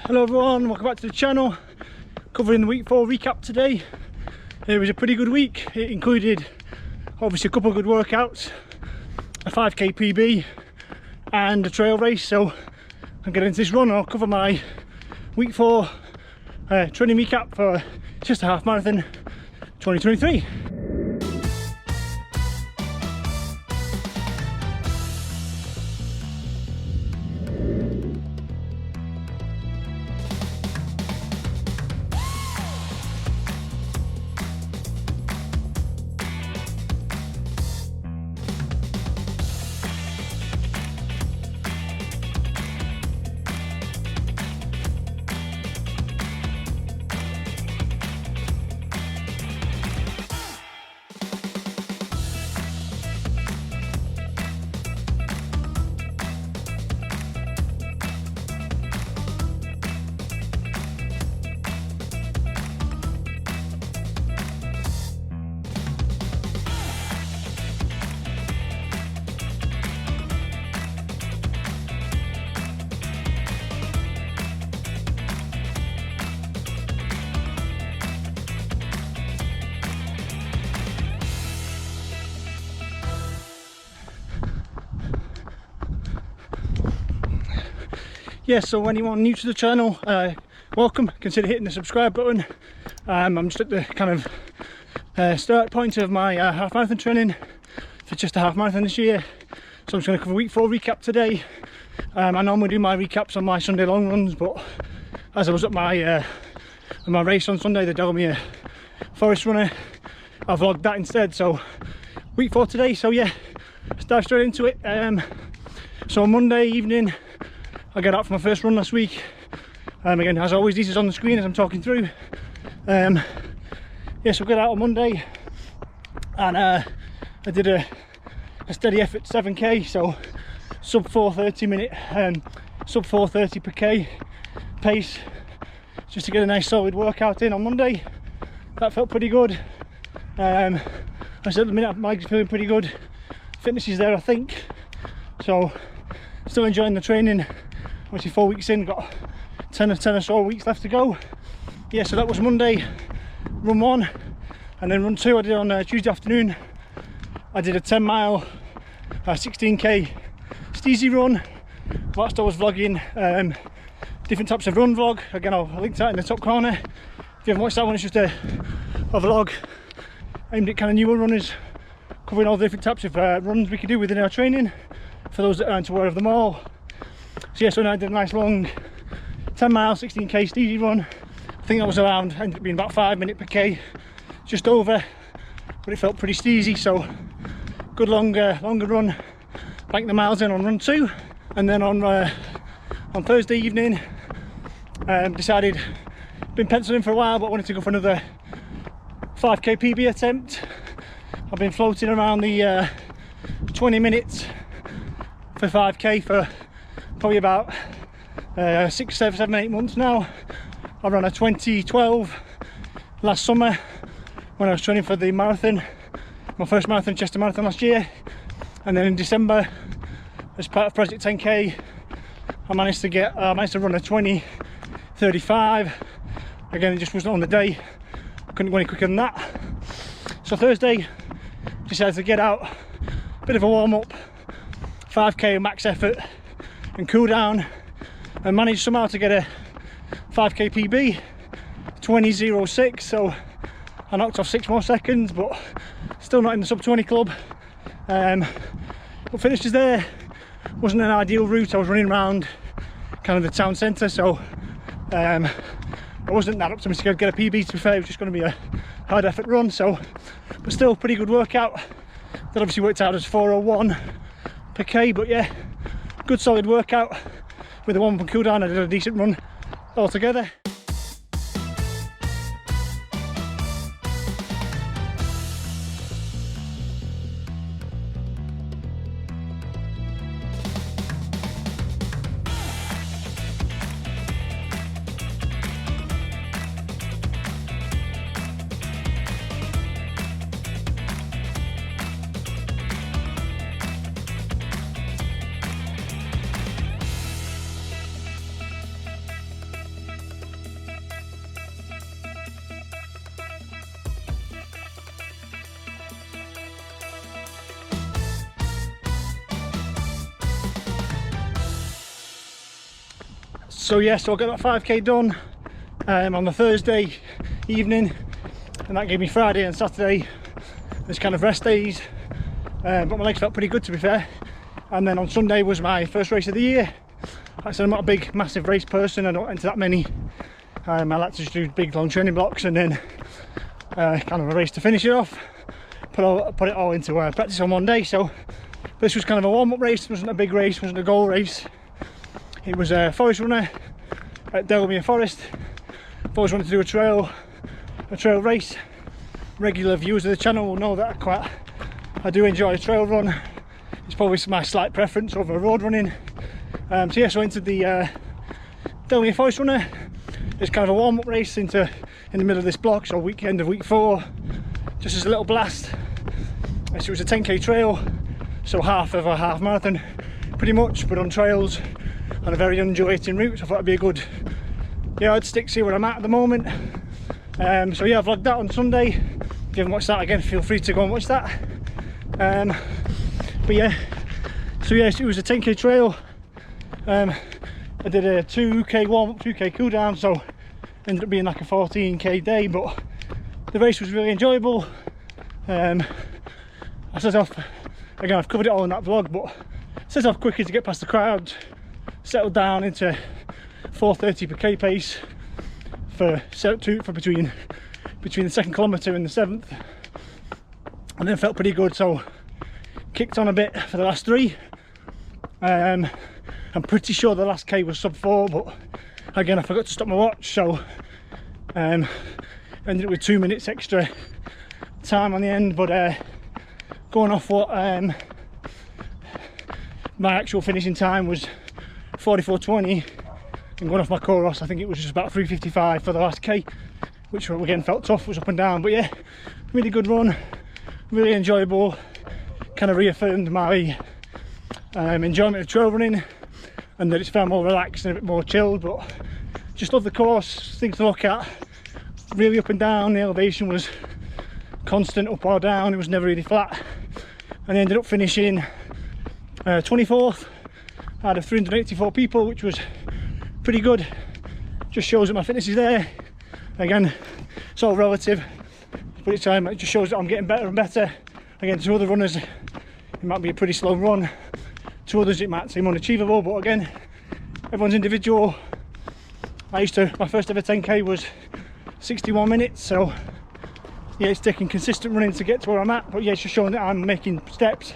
Hello everyone, welcome back to the channel. Covering the week 4 recap today. It was a pretty good week. It included obviously a couple of good workouts, a 5k PB and a trail race. So I'm getting into this run and I'll cover my week 4 training recap for just a half marathon 2023. Yes, so anyone new to the channel, welcome. Consider hitting the subscribe button. I'm just at the kind of start point of my half marathon training for just a half marathon this year. So I'm just going to cover week 4 recap today. I normally do my recaps on my Sunday long runs, but as I was at my race on Sunday, the Delamere Forest Runner, I vlogged that instead. So week 4 today, so yeah, let's dive straight into it. So on Monday evening, I got out for my first run last week. Again, as always, this is on the screen as I'm talking through. Yes, I got out on Monday and I did a steady effort 7k, so sub 4:30 minute, sub 4:30 per k pace, just to get a nice solid workout in on Monday. That felt pretty good. I said at the minute my legs are feeling pretty good. Fitness is there, I think. So still enjoying the training. Obviously 4 weeks in, got 10 or so weeks left to go. Yeah, so that was Monday, run 1, and then run 2 I did on Tuesday afternoon. I did a 10 mile, 16k steezy run. Whilst I was vlogging different types of run vlog. Again, I'll link to that in the top corner. If you haven't watched that one, it's just a vlog aimed at kind of newer runners, covering all the different types of runs we could do within our training, for those that aren't aware of them all. So yeah, so now I did a nice long 10 mile 16k steezy run. I think that was around, ended up being about 5 minutes per k, just over, but it felt pretty steezy. So good longer run, bank the miles in on run 2. And then on Thursday evening, decided, been penciling in for a while, but wanted to go for another 5k PB attempt. I've been floating around the 20 minutes for 5k for probably about 6, 7, 8 months now. I ran a 2012 last summer when I was training for the marathon, my first marathon, Chester Marathon last year. And then in December, as part of Project 10k, I managed to run a 20:35. Again, it just wasn't on the day, I couldn't go any quicker than that. So Thursday, decided to get out, bit of a warm up, 5k max effort and cool down, and managed somehow to get a 5k PB 20:06. So I knocked off 6 more seconds, but still not in the sub 20 club. But finished there. Wasn't an ideal route. I was running around kind of the town centre, so I wasn't that optimistic I'd get a PB. To be fair, it was just going to be a hard effort run. So, but still pretty good workout. That obviously worked out as 4:01 per k, but yeah, good solid workout. With a 1 cool down, I did a decent run altogether. So yeah, so I got that 5k done on the Thursday evening, and that gave me Friday and Saturday as kind of rest days, but my legs felt pretty good, to be fair. And then on Sunday was my first race of the year. Like I said, I'm not a big massive race person, I don't enter that many. I like to just do big long training blocks and then kind of a race to finish it off. Put it all into practice on one day. So this was kind of a warm-up race. It wasn't a big race, wasn't a goal race. It was a forest runner at Delamere Forest. I've always wanted to do a trail race. Regular viewers of the channel will know that I do enjoy a trail run. It's probably my slight preference over road running. So yeah, so I entered the Delamere Forest Runner. It's kind of a warm-up race in the middle of this block, so weekend of week 4, just as a little blast. So it was a 10k trail, so half of a half marathon pretty much, but on trails on a very undulating route. So I thought it'd be a good yardstick, see where I'm at the moment. So yeah, I vlogged that on Sunday. If you haven't watched that again, feel free to go and watch that. But yeah, so yeah, it was a 10k trail. I did a 2k warm-up, 2k cool down, so ended up being like a 14k day, but the race was really enjoyable. I set off, again I've covered it all in that vlog, but set off quickly to get past the crowd, settled down into 4:30 per k pace for between the 2nd kilometre and the 7th, and then felt pretty good, so kicked on a bit for the last 3. I'm pretty sure the last k was sub 4, but again I forgot to stop my watch, so ended up with 2 minutes extra time on the end. But going off what my actual finishing time was 44:20, and going off my chorus I think it was just about 3:55 for the last k, which again felt tough, was up and down, but yeah, really good run, really enjoyable. Kind of reaffirmed my enjoyment of trail running, and that it's far more relaxed and a bit more chilled. But just love the course, things to look at, really up and down. The elevation was constant, up or down, it was never really flat. And I ended up finishing 24th out of 384 people, which was pretty good. Just shows that my fitness is there. Again, it's all relative, but it just shows that I'm getting better and better. Again, to other runners it might be a pretty slow run, to others it might seem unachievable, but again, everyone's individual. My first ever 10k was 61 minutes, so yeah, it's taking consistent running to get to where I'm at, but yeah, it's just showing that I'm making steps,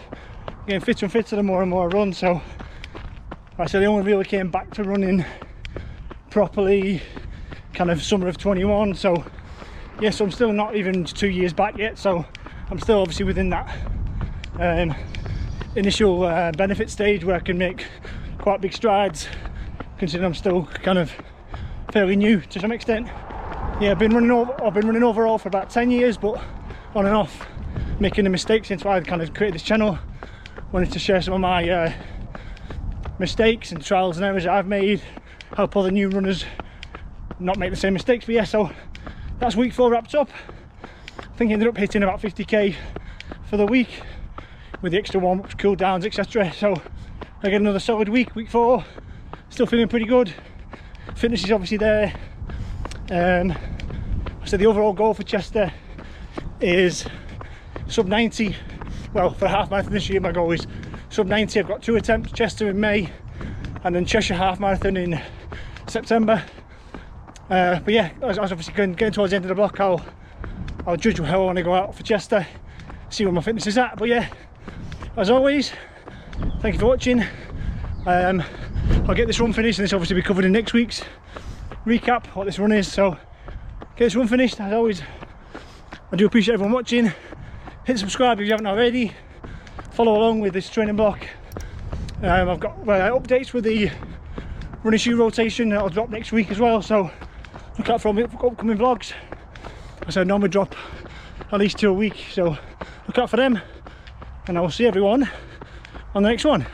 getting fitter and fitter the more and more I run. So like I said, I only really came back to running properly kind of summer of 21, so yeah, so I'm still not even 2 years back yet, so I'm still obviously within that initial benefit stage where I can make quite big strides, considering I'm still kind of fairly new to some extent. Yeah, I've been running overall for about 10 years, but on and off making a mistake since I kind of created this channel. Wanted to share some of my mistakes and trials and errors that I've made, help other new runners not make the same mistakes. But yeah, so that's week 4 wrapped up. I think I ended up hitting about 50k for the week with the extra warm-ups, cool downs, etc. So I get another solid week, week 4. Still feeling pretty good. Fitness is obviously there. So the overall goal for Chester is sub 90. Well, for a half marathon this year my goal is sub 90. I've got 2 attempts, Chester in May and then Cheshire half marathon in September. But yeah, as obviously getting towards the end of the block, I'll judge how I want to go out for Chester, see where my fitness is at. But yeah, as always, thank you for watching. I'll get this run finished, and this obviously will be covered in next week's recap what this run is. So get this run finished. As always, I do appreciate everyone watching. Hit subscribe if you haven't already. Follow along with this training block. I've got updates with the running shoe rotation that I'll drop next week as well, so look out for upcoming vlogs. As I normally drop at least 2 a week, so look out for them, and I will see everyone on the next one.